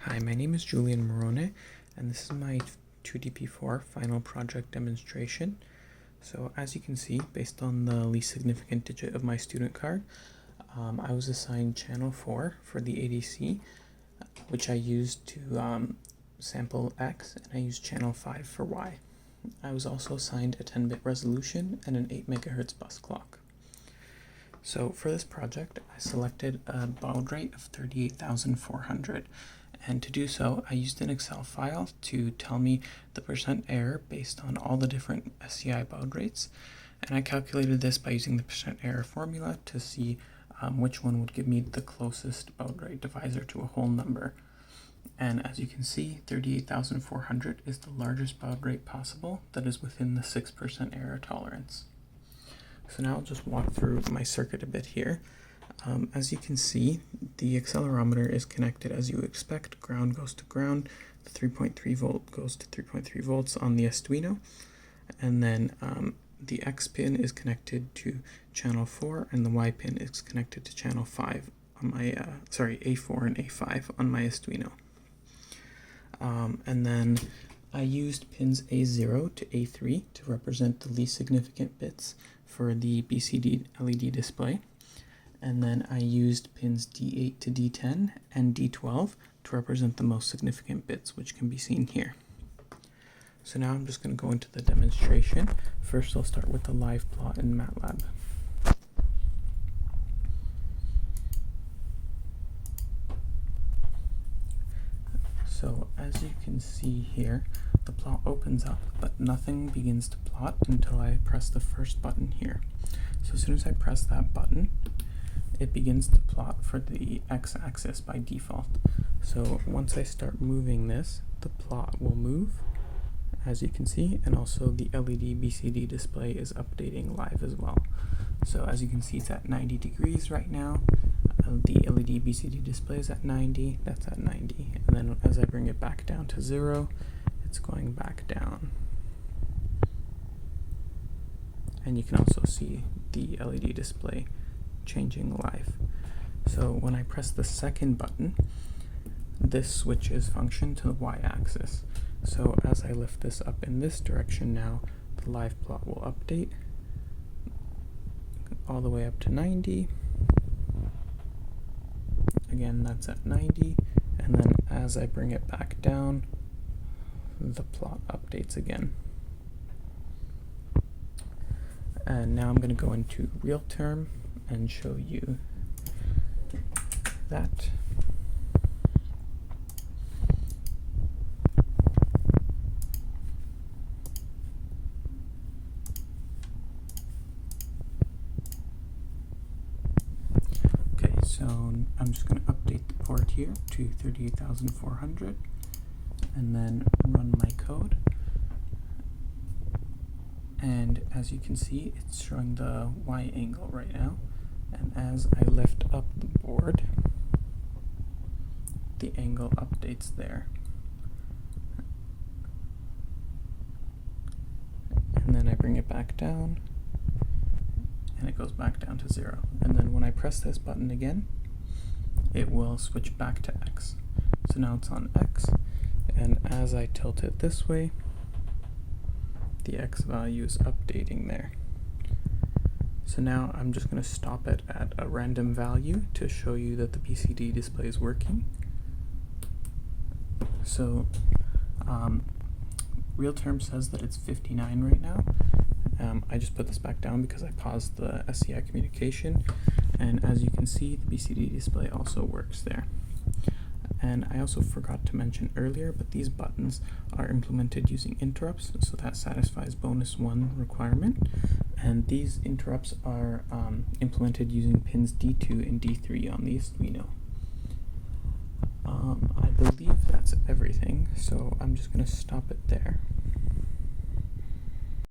Hi, my name is Julian Morronej, and this is my 2DP4 final project demonstration. So as you can see, based on the least significant digit of my student card, I was assigned channel 4 for the ADC, which I used to sample X, and I used channel 5 for Y. I was also assigned a 10-bit resolution and an 8 MHz bus clock. So for this project, I selected a baud rate of 38,400, and to do so, I used an Excel file to tell me the percent error based on all the different SCI baud rates, and I calculated this by using the percent error formula to see which one would give me the closest baud rate divisor to a whole number. And as you can see, 38,400 is the largest baud rate possible that is within the 6% error tolerance. So now I'll just walk through my circuit a bit here. As you can see, the accelerometer is connected as you expect. Ground goes to ground, the 3.3 volt goes to 3.3 volts on the Esduino, and then the X pin is connected to channel 4, and the Y pin is connected to channel 5 on my, A4 and A5 on my Esduino. And then I used pins A0 to A3 to represent the least significant bits for the BCD LED display. And then I used pins D8 to D10 and D12 to represent the most significant bits, which can be seen here. So now I'm just going to go into the demonstration. First I'll start with the live plot in MATLAB. So as you can see here, the plot opens up, but nothing begins to plot until I press the first button here. So as soon as I press that button, it begins to plot for the x-axis by default. So once I start moving this, the plot will move, as you can see, and also the LED BCD display is updating live as well. So as you can see, it's at 90 degrees right now. The LED BCD display is at 90, that's at 90, and then as I bring it back down to 0, it's going back down. And you can also see the LED display changing live. So when I press the second button, this switches function to the y-axis. So as I lift this up in this direction now, the live plot will update all the way up to 90. Again, that's at 90, and then as I bring it back down, the plot updates again. And now I'm going to go into real term and show you that. Okay, so I'm just going to update the port here to 38,400 and then run my code. And as you can see, it's showing the Y angle right now. And as I lift up the board, the angle updates there. And then I bring it back down, and it goes back down to 0. And then when I press this button again, it will switch back to X. So now it's on X, and as I tilt it this way, the X value is updating there. So now I'm just going to stop it at a random value to show you that the BCD display is working. So real term says that it's 59 right now. I just put this back down because I paused the SCI communication, and as you can see, the BCD display also works there. And I also forgot to mention earlier, but these buttons are implemented using interrupts, so that satisfies bonus 1 requirement. And these interrupts are implemented using pins D2 and D3 on the Esduino. I believe that's everything, so I'm just going to stop it there.